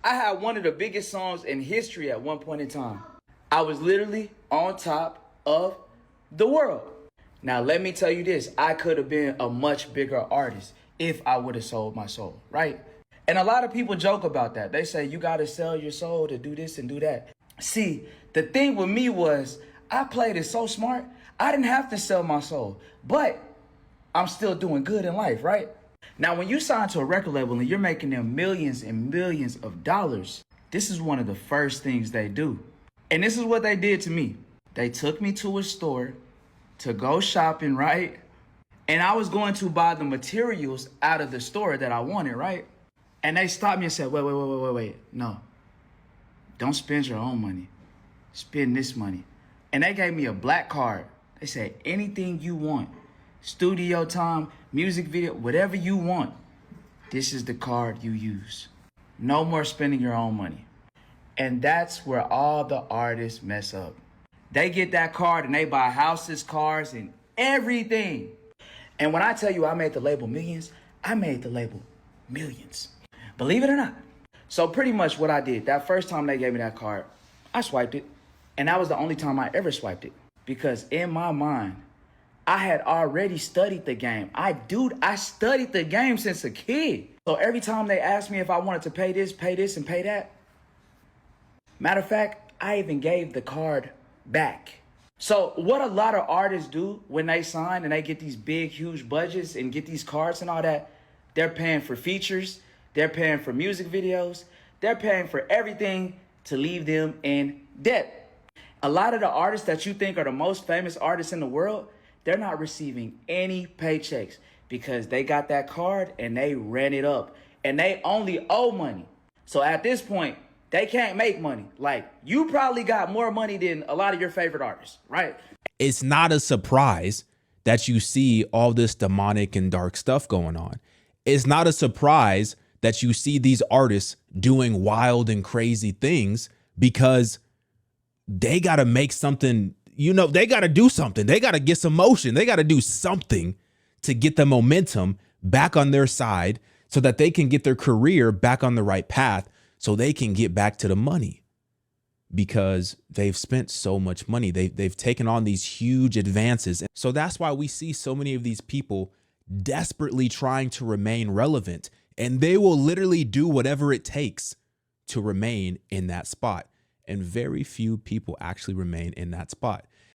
I had one of the biggest songs in history at one point in time. I was literally on top of the world. Now, let me tell you this. I could have been a much bigger artist if I would have sold my soul, right? And a lot of people joke about that. They say, you got to sell your soul to do this and do that. See, the thing with me was I played it so smart. I didn't have to sell my soul, but I'm still doing good in life, right? Now, when you sign to a record label and you're making them millions and millions of dollars, this is one of the first things they do. And this is what they did to me. They took me to a store to go shopping, right? And I was going to buy the materials out of the store that I wanted, right? And they stopped me and said, wait. No, don't spend your own money. Spend this money. And they gave me a black card. They said, anything you want, studio time, music video, whatever you want, this is the card you use. No more spending your own money. And that's where all the artists mess up. They get that card and they buy houses, cars, and everything. And when I tell you I made the label millions, I made the label millions. Believe it or not. So pretty much what I did, that first time they gave me that card, I swiped it. And that was the only time I ever swiped it. Because in my mind, I had already studied the game. I studied the game since a kid. So every time they asked me if I wanted to pay this, and pay that. Matter of fact, I even gave the card back. So what a lot of artists do when they sign and they get these big, huge budgets and get these cards and all that, they're paying for features, they're paying for music videos, they're paying for everything to leave them in debt. A lot of the artists that you think are the most famous artists in the world, they're not receiving any paychecks because they got that card and they ran it up and they only owe money. So at this point, they can't make money. Like, you probably got more money than a lot of your favorite artists, right? It's not a surprise that you see all this demonic and dark stuff going on. It's not a surprise that you see these artists doing wild and crazy things because they got to make something, they got to do something. They got to get some motion. They got to do something to get the momentum back on their side so that they can get their career back on the right path, so they can get back to the money because they've spent so much money. They've taken on these huge advances. So that's why we see so many of these people desperately trying to remain relevant, and they will literally do whatever it takes to remain in that spot. And very few people actually remain in that spot.